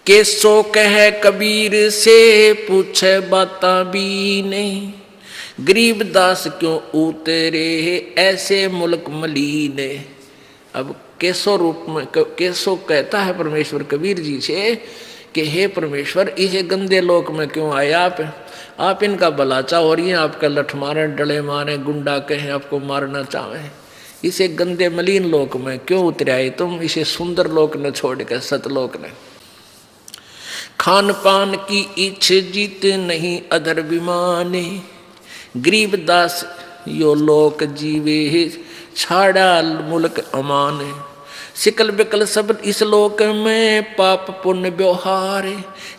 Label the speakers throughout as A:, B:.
A: केसो कह कबीर से पूछे बाता भी नहीं, गरीबदास क्यों उतरे ऐसे मुल्क मलीने। अब केसो रूप में केसो कहता है परमेश्वर कबीर जी से कि हे परमेश्वर, इसे गंदे लोक में क्यों आए आप इनका भलाचा हो रही है, आपका लठ मारे, डले मारे, गुंडा कहे, आपको मारना चाहे, इसे गंदे मलिन लोक में क्यों उतर आए तुम, इसे सुंदर लोक न छोड़ कर सतलोक ने। खान पान की इच्छ जीत नहीं अधर विमाने, गरीबदास यो लोक जीवे छाड़ा मुल्क अमाने। सिकल बिकल सब इस लोक में पाप पुण्य व्यवहार,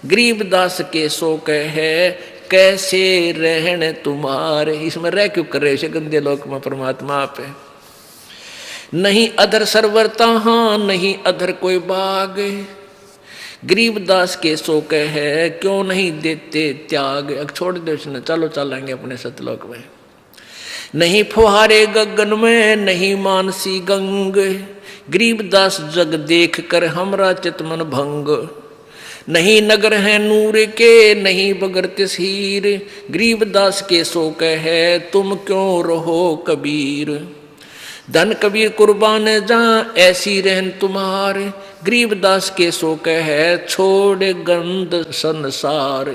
A: गरीबदास के सो कहे कैसे रहने तुम्हारे। इसमें रह क्यों कर रहे हो गंदे लोक में परमात्मा आप है। नहीं अधर सरवरता हाँ नहीं अधर कोई बाग, गरीबदास के सो कहे क्यों नहीं देते त्याग। अब छोड़ दो इसने, चलो चलेंगे अपने सतलोक में। नहीं फुहारे गगन में नहीं मानसी गंग, गरीबदास जग देख कर हमरा चितमन भंग। नहीं नगर है नूर के नहीं बगर तस्हीर, गरीबदास के सो कहे तुम क्यों रहो कबीर। धन कबीर कुर्बान जा ऐसी रहन तुम्हारे, गरीबदास के सो कहे छोड़ गंद संसार,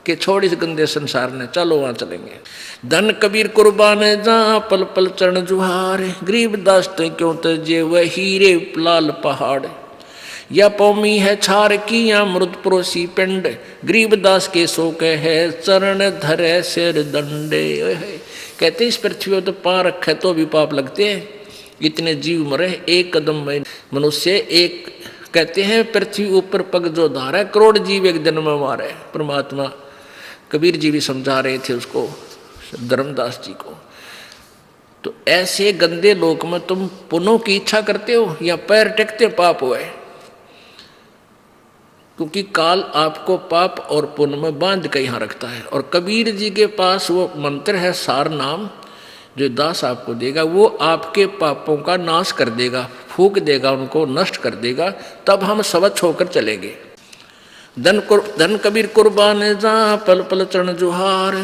A: के छोड़ इस गंदे संसार ने, चलो वहां चलेंगे। धन कबीर कुर्बान जा पल पल चरण जुहार, गरीबदास तो क्यों तजे वह हीरे लाल पहाड़। या पौमी है छार की या मृत परोसी पिंड, गरीबदास के सो कहे चरण धरे सिर दंडे। कहते इस पृथ्वी तो पा रखे तो भी पाप लगते हैं, इतने जीव मरे एक कदम में मनुष्य एक। कहते हैं पृथ्वी ऊपर पग जो धारा, करोड़ जीव एक दिन में मारे। परमात्मा कबीर जी भी समझा रहे थे उसको, धर्मदास जी को। तो ऐसे गंदे लोक में तुम पुण्यों की इच्छा करते हो या पैर टेकते पाप हुए, क्योंकि काल आपको पाप और पुण्य में बांध के यहाँ रखता है। और कबीर जी के पास वो मंत्र है सार नाम, जो दास आपको देगा, वो आपके पापों का नाश कर देगा, फूक देगा, उनको नष्ट कर देगा, तब हम स्वच्छ होकर चलेंगे। धन कबीर कुर्बान जा पल पल चरण जुहार,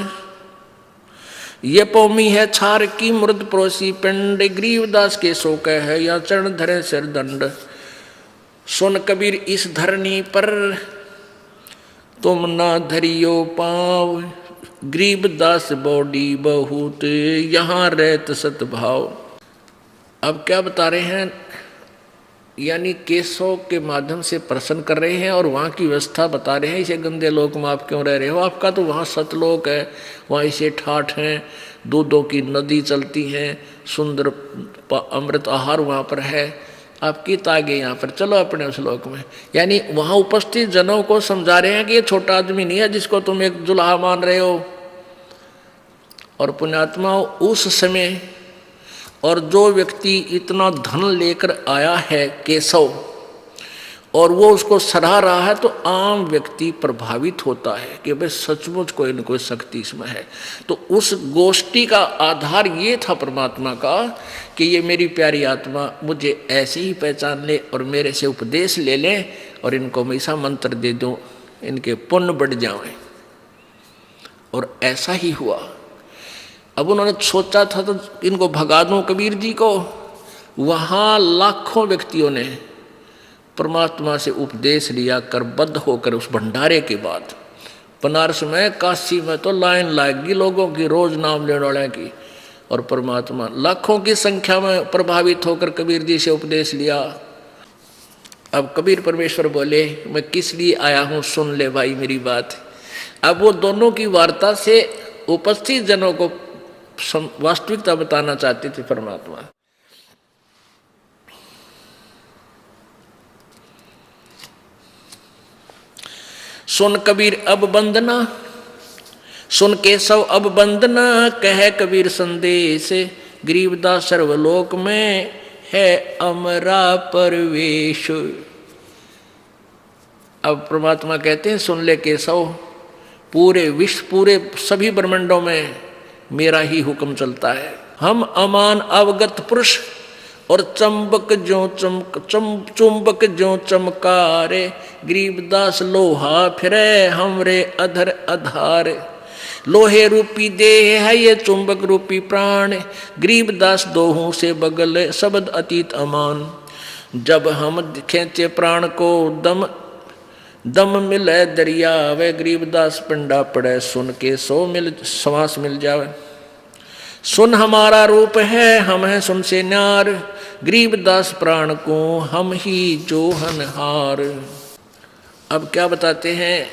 A: ये पौमी है छार की मृद परोसी पिंड, गरीबदास के सो कह है या चरण धरे सिर दंड। सुन कबीर इस धरनी पर तुम ना धरियो पाव, गरीबदास बॉडी बहुत यहाँ रहत सतभाव। अब क्या बता रहे हैं, यानी केसों के माध्यम से प्रश्न कर रहे हैं और वहाँ की व्यवस्था बता रहे हैं। इसे गंदे लोक में आप क्यों रह रहे हो, आपका तो वहाँ सतलोक है, वहाँ इसे ठाठ हैं, दूधों की नदी चलती हैं, सुंदर अमृत आहार वहाँ पर है, आपकी तागे यहाँ पर, चलो अपने उस लोक में। यानी वहाँ उपस्थित जनों को समझा रहे हैं कि ये छोटा आदमी नहीं है जिसको तुम एक जुल्हा मान रहे हो। और पुण्यात्मा उस समय, और जो व्यक्ति इतना धन लेकर आया है केशव और वो उसको सराह रहा है, तो आम व्यक्ति प्रभावित होता है कि भाई सचमुच कोई न कोई शक्ति इसमें है। तो उस गोष्ठी का आधार ये था परमात्मा का कि ये मेरी प्यारी आत्मा मुझे ऐसे ही पहचान ले और मेरे से उपदेश ले लें और इनको हमेशा मंत्र दे दूं, इनके पुण्य बढ़ जाएं। और ऐसा ही हुआ। अब उन्होंने सोचा था तो इनको भगा दूं कबीर जी को, वहाँ लाखों व्यक्तियों ने परमात्मा से उपदेश लिया कर बद्ध होकर उस भंडारे के बाद। बनारस में, काशी में तो लाइन लाएगी लोगों की, रोज नाम लेने वाले की, और परमात्मा लाखों की संख्या में प्रभावित होकर कबीर जी से उपदेश लिया। अब कबीर परमेश्वर बोले मैं किस लिए आया हूँ, सुन ले भाई मेरी बात। अब वो दोनों की वार्ता से उपस्थित जनों को वास्तविकता बताना चाहते थे परमात्मा। सुन कबीर अब बंदना, सुन केशव अब बंदना, कह कबीर संदेश, गरीबदास सर्वलोक में है अमरा परवेश। अब परमात्मा कहते हैं सुन ले केशव, पूरे विश्व, पूरे सभी ब्रह्मांडों में मेरा ही हुक्म चलता है। हम अमान अवगत पुरुष और चुंबक जो चमकारे, गरीबदास लोहा फिरे हमरे अधर आधार। लोहे रूपी देह है ये चुंबक रूपी प्राण, गरीबदास दोहों से बगल शब्द अतीत अमान। जब हम खींचे प्राण को दम मिले दरिया वे, गरीबदास पिंडा पड़े सुन के श्वास मिल जावे। सुन हमारा रूप है हम हैं सुन से न्यार, गरीबदास प्राण को हम ही जोहनहार। अब क्या बताते हैं,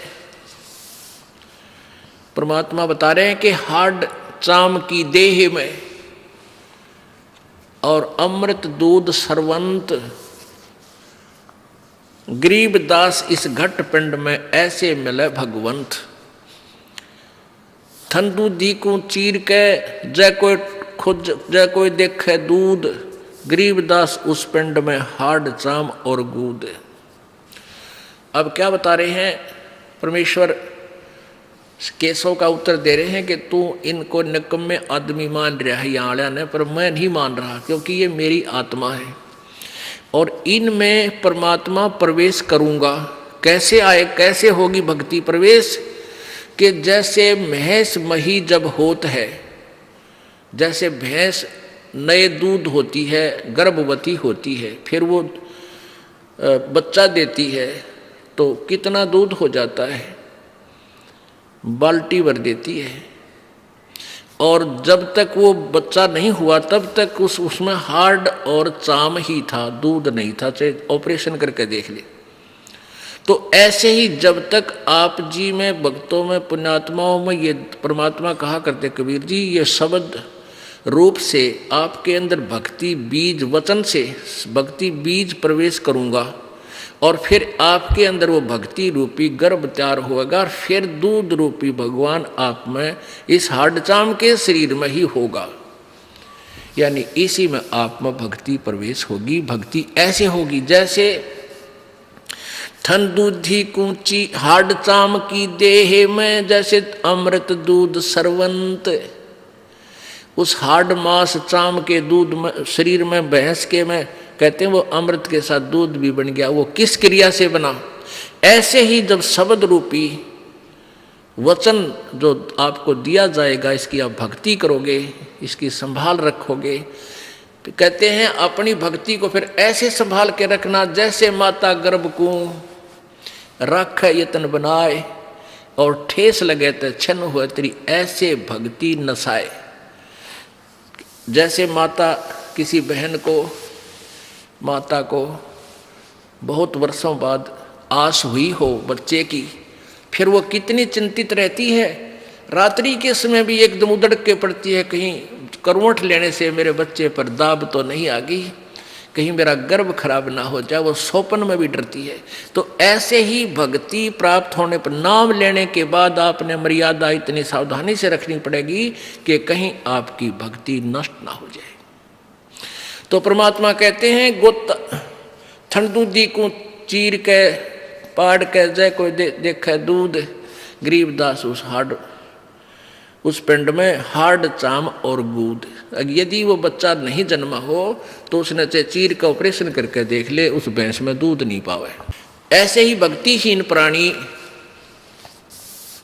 A: परमात्मा बता रहे हैं कि हाड चाम की देह में और अमृत दूध सरवंत, गरीबदास इस घट पिंड में ऐसे मिले भगवंत। थन दूधी को चीर के जय कोई देखे दूध, गरीबदास उस पिंड में हाड चाम और गूद। अब क्या बता रहे हैं, परमेश्वर केशव का उत्तर दे रहे हैं कि तू इनको निकम्मे आदमी मान रहा है यहाँ वाला ने, पर मैं नहीं मान रहा क्योंकि ये मेरी आत्मा है और इनमें परमात्मा प्रवेश करूँगा। कैसे आए, कैसे होगी भक्ति प्रवेश, कि जैसे भैंस मही जब होत है, जैसे भैंस नए दूध होती है, गर्भवती होती है, फिर वो बच्चा देती है तो कितना दूध हो जाता है, बाल्टी भर देती है। और जब तक वो बच्चा नहीं हुआ तब तक उसमें हार्ड और चाम ही था, दूध नहीं था, चाहे ऑपरेशन करके देख ले। तो ऐसे ही जब तक आप जी में, भक्तों में, पुण्यात्माओं में ये परमात्मा कहा करते कबीर जी, ये शब्द रूप से आपके अंदर भक्ति बीज, वचन से भक्ति बीज प्रवेश करूँगा और फिर आपके अंदर वो भक्ति रूपी गर्भ तैयार होगा और फिर दूध रूपी भगवान आप में इस हाडचाम के शरीर में ही होगा, यानी इसी में आप में भक्ति प्रवेश होगी। भक्ति ऐसे होगी जैसे थन दूधी कूची हाडचाम की देह में, जैसे अमृत दूध सरवंत। उस हाड मास चाम के दूध में, शरीर में भैंस के में कहते हैं वो अमृत के साथ दूध भी बन गया। वो किस क्रिया से बना, ऐसे ही जब शब्द रूपी वचन जो आपको दिया जाएगा, इसकी आप भक्ति करोगे, इसकी संभाल रखोगे, तो कहते हैं अपनी भक्ति को फिर ऐसे संभाल के रखना जैसे माता गर्भ को रख यतन बनाए और ठेस लगे तो छन हुए तेरी ऐसे भक्ति नसाए। जैसे माता किसी बहन को, माता को बहुत वर्षों बाद आस हुई हो बच्चे की, फिर वो कितनी चिंतित रहती है, रात्रि के समय भी एकदम उधड़ के पड़ती है, कहीं करवट लेने से मेरे बच्चे पर दाब तो नहीं आ गई, कहीं मेरा गर्भ खराब ना हो जाए, वो सोपन में भी डरती है। तो ऐसे ही भक्ति प्राप्त होने पर, नाम लेने के बाद आपने मर्यादा इतनी सावधानी से रखनी पड़ेगी कि कहीं आपकी भक्ति नष्ट ना हो जाए। तो परमात्मा कहते हैं गोता ठंडूदी को चीर के पाड़ के जय कोई देखे दूध, गरीबदास उस पिंड में हाड चाम और गूद। यदि वो बच्चा नहीं जन्मा हो तो उसने चाहे चीर का ऑपरेशन करके देख ले, उस भैंस में दूध नहीं पावे। ऐसे ही भक्तिहीन प्राणी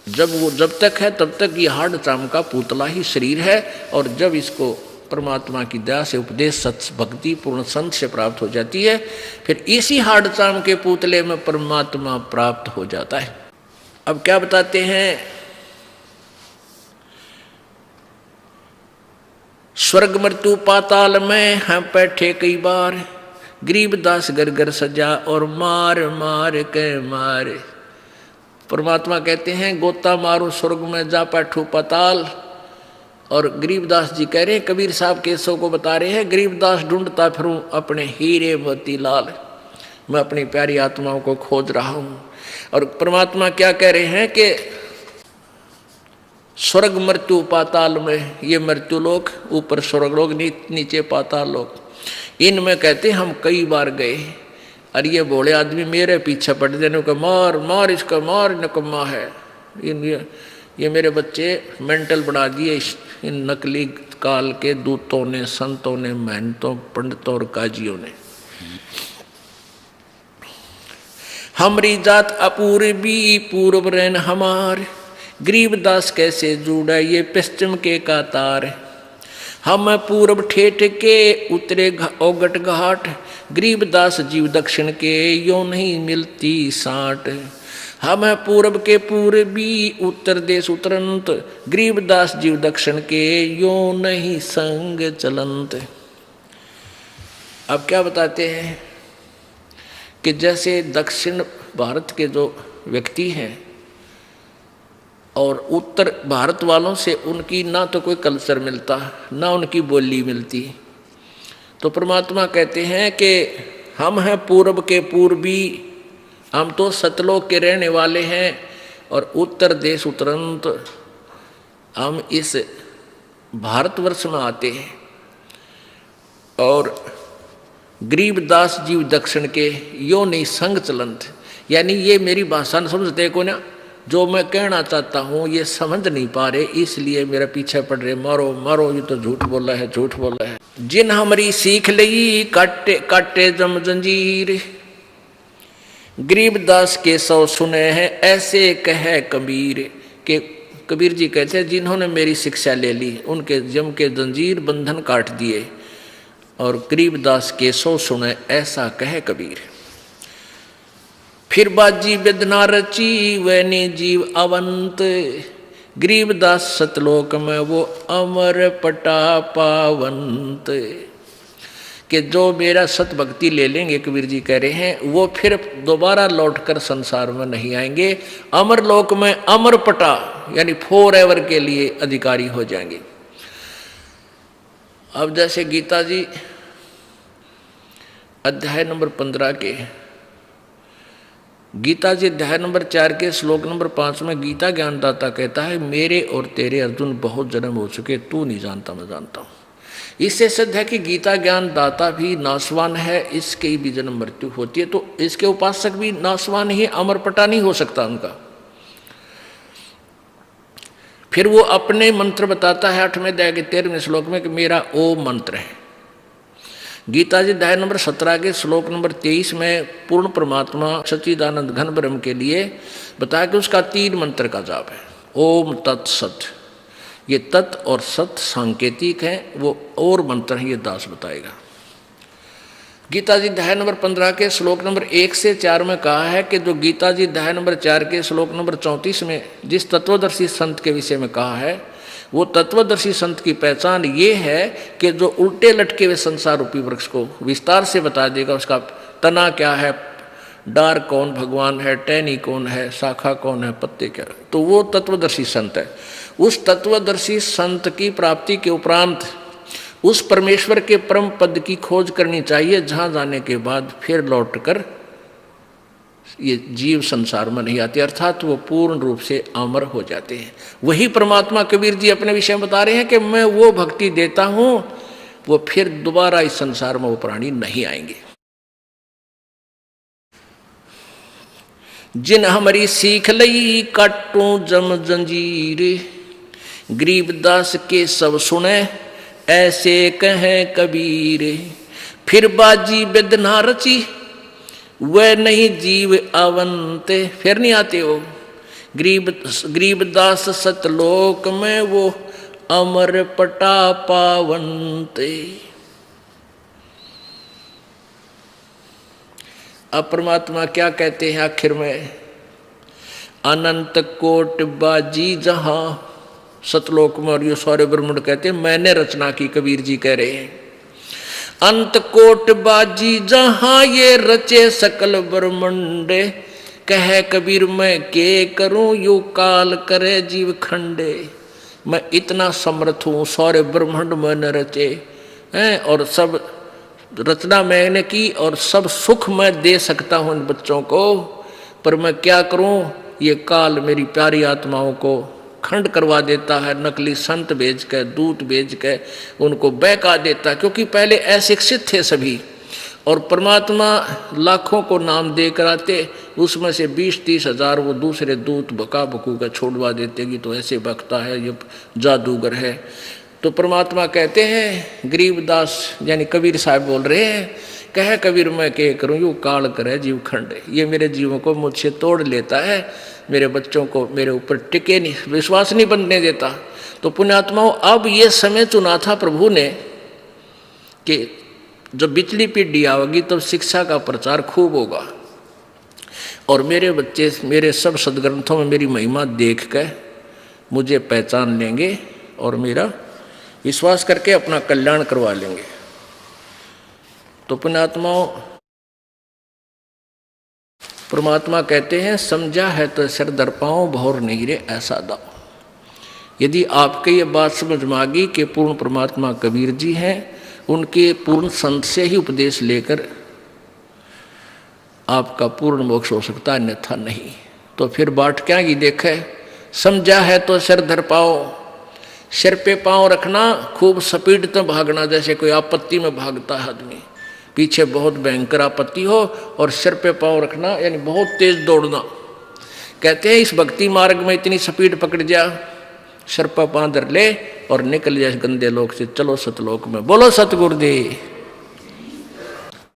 A: जब तक है तब तक ये हाड चाम का पुतला ही शरीर है, और जब इसको परमात्मा की दया से उपदेश सत्य भक्ति पूर्ण संत से प्राप्त हो जाती है, फिर इसी हाड चाम के पुतले में परमात्मा प्राप्त हो जाता है। अब क्या बताते हैं, स्वर्ग मृत्यु पाताल में हैं बैठे कई बार, गरीबदास घर सजा और मार मार के मारे। परमात्मा कहते हैं गोता मारो स्वर्ग में जा बैठू पाताल, और गरीबदास जी कह रहे हैं, कबीर साहब केसों को बता रहे हैं, गरीबदास ढूंढता फिरूं अपने हीरे मोती लाल, मैं अपनी प्यारी आत्माओं को खोज रहा हूं। और परमात्मा क्या कह रहे हैं कि स्वर्ग मृत्यु पाताल में, ये मृत्यु लोक, ऊपर स्वर्ग लोक, नीचे पाताल लोक, इनमें कहते हम कई बार गए, और ये भोले आदमी मेरे पीछे पड़ देने को मार मार, इसका मार नकम्मा है, ये मेरे बच्चे मेंटल बना दिए इन नकली काल के दूतों ने, संतों ने, महंतों, पंडितों और काजियों ने। हमारी जात अपूर्वी पूर्व रैन हमार, गरीबदास कैसे जुड़ा ये पश्चिम के कातार। हम पूर्व ठेठ के उतरे ओगट घाट, गरीबदास जीव दक्षिण के यो नहीं मिलती साट। हम पूर्व के पूर्वी उत्तर देश उतरंत, गरीबदास जीव दक्षिण के यो नहीं संग चलंत। अब क्या बताते हैं कि जैसे दक्षिण भारत के जो व्यक्ति हैं और उत्तर भारत वालों से उनकी ना तो कोई कल्चर मिलता, ना उनकी बोली मिलती, तो परमात्मा कहते हैं कि हम हैं पूर्व के पूर्वी, हम तो सतलोक के रहने वाले हैं और उत्तर देश उतरंत हम इस भारतवर्ष में आते हैं। और गरीबदास जीव दक्षिण के यो नहीं संग चलंत, यानी ये मेरी भाषा न समझते को ना, जो मैं कहना चाहता हूँ ये समझ नहीं पा रहे, इसलिए मेरा पीछे पड़ रहे, मारो मारो, ये तो झूठ बोला है, झूठ बोला है। जिन हमारी सीख लई काटे काटे जम जंजीर, गरीबदास के सौ सुने हैं ऐसे कहे कबीर। के कबीर जी कहते हैं जिन्होंने मेरी शिक्षा ले ली उनके जम के जंजीर बंधन काट दिए, और गरीबदास के सौ सुने ऐसा कहे कबीर। फिर बाजी वेदना रची वैनी जीव अवंत, गरीबदास सतलोक में वो अमर पटा पावंत। कि जो मेरा सत भक्ति ले लेंगे, कबीर जी कह रहे हैं, वो फिर दोबारा लौटकर संसार में नहीं आएंगे, अमर लोक में अमर पटा यानी फॉर एवर के लिए अधिकारी हो जाएंगे। अब जैसे गीता जी अध्याय नंबर 15 के, गीता जी अध्याय नंबर 4 के श्लोक नंबर 5 में गीता ज्ञानदाता कहता है, मेरे और तेरे अर्जुन बहुत जन्म हो चुके, तू नहीं जानता मैं जानता हूं। इससे सिद्ध है कि गीता ज्ञान दाता भी नाशवान है, इसके भी जन्म मृत्यु होती है, तो इसके उपासक भी नाशवान ही, अमरपटा नहीं हो सकता उनका। फिर वो अपने मंत्र बताता है 8वें अध्याय के 13वें श्लोक में कि मेरा ओम मंत्र है। गीता जी अध्याय नंबर 17 के श्लोक नंबर 23 में पूर्ण परमात्मा सच्चिदानंद घन ब्रह्म के लिए बताया कि उसका 3 मंत्र का जाप है, ओम तत्सत। ये तत् और सत सांकेतिक हैं, वो और मंत्र है, ये दास बताएगा। गीता जी अध्याय नंबर 15 के श्लोक नंबर 1 से 4 में कहा है कि जो गीता जी अध्याय नंबर 4 के श्लोक नंबर 34 में जिस तत्वदर्शी संत के विषय में कहा है, वो तत्वदर्शी संत की पहचान ये है कि जो उल्टे लटके हुए संसार रूपी वृक्ष को विस्तार से बता देगा, उसका तना क्या है, डार कौन भगवान है, टहनी कौन है, शाखा कौन है, पत्ते क्या है, तो वो तत्वदर्शी संत है। उस तत्वदर्शी संत की प्राप्ति के उपरांत उस परमेश्वर के परम पद की खोज करनी चाहिए, जहां जाने के बाद फिर लौटकर ये जीव संसार में नहीं आते, अर्थात वो पूर्ण रूप से अमर हो जाते हैं। वही परमात्मा कबीर जी अपने विषय में बता रहे हैं कि मैं वो भक्ति देता हूं, वो फिर दोबारा इस संसार में वो प्राणी नहीं आएंगे। जिन हमारी सीख लई काटू जम जंजीर, गरीबदास के सब सुने ऐसे कहे कबीर। फिर बाजी वेदना रची वह नहीं जीव अवंते, फिर नहीं आते हो गरीबदास सतलोक में वो अमर पटा पावंते। अब परमात्मा क्या कहते हैं आखिर में, अनंत कोट बाजी जहां सतलोक में, और ये सारे ब्रह्मांड कहते हैं मैंने रचना की, कबीर जी कह रहे हैं। अंत कोट बाजी जहां ये रचे सकल ब्रह्मंड, कहे कबीर मैं के करूं यू काल करे जीव खंडे। मैं इतना समर्थ हूं, सारे ब्रह्मांड मैंने रचे हैं और सब रचना मैंने की और सब सुख मैं दे सकता हूं इन बच्चों को, पर मैं क्या करूं, ये काल मेरी प्यारी आत्माओं को खंड करवा देता है, नकली संत भेज के, दूत भेज के उनको बहका देता, क्योंकि पहले अशिक्षित थे सभी, और परमात्मा लाखों को नाम देकर आते, उसमें से 20-30 हजार वो दूसरे दूत बका बकू का छोड़वा देते कि तो ऐसे बकता है, ये जादूगर है। तो परमात्मा कहते हैं, गरीबदास यानी कबीर साहब बोल रहे हैं, कह कबीर मैं क्या करूं, यू काल करे जीव खंड, ये मेरे जीवों को मुझसे तोड़ लेता है, मेरे बच्चों को मेरे ऊपर टिके नहीं, विश्वास नहीं बनने देता। तो पुण्यात्माओं, अब ये समय चुना था प्रभु ने कि जब बिचली पीढ़ी आवेगी तब शिक्षा का प्रचार खूब होगा, और मेरे बच्चे मेरे सब सदग्रंथों में मेरी महिमा देख कर मुझे पहचान लेंगे और मेरा विश्वास करके अपना कल्याण करवा लेंगे। तो पुण्यात्माओं, परमात्मा कहते हैं, समझा है तो सिर दर पाओ, भौर नहीं रे ऐसा दाओ। यदि आपके ये बात समझ में आ गई कि पूर्ण परमात्मा कबीर जी हैं, उनके पूर्ण संत से ही उपदेश लेकर आपका पूर्ण मोक्ष हो सकता है, अन्यथा नहीं। तो फिर बाट क्या की देखे, समझा है तो सिर धर पाओ, सिर पे पांव रखना, खूब स्पीड तो भागना, जैसे कोई आपत्ति में भागता है आदमी, पीछे बहुत भयंकर आपत्ति हो, और सिर पे पांव रखना यानी बहुत तेज दौड़ना। कहते हैं इस भक्ति मार्ग में इतनी स्पीड पकड़ जा, सिर पर पांव धर ले और निकल जाए गंदे लोक से, चलो सतलोक में। बोलो सतगुरुदेव।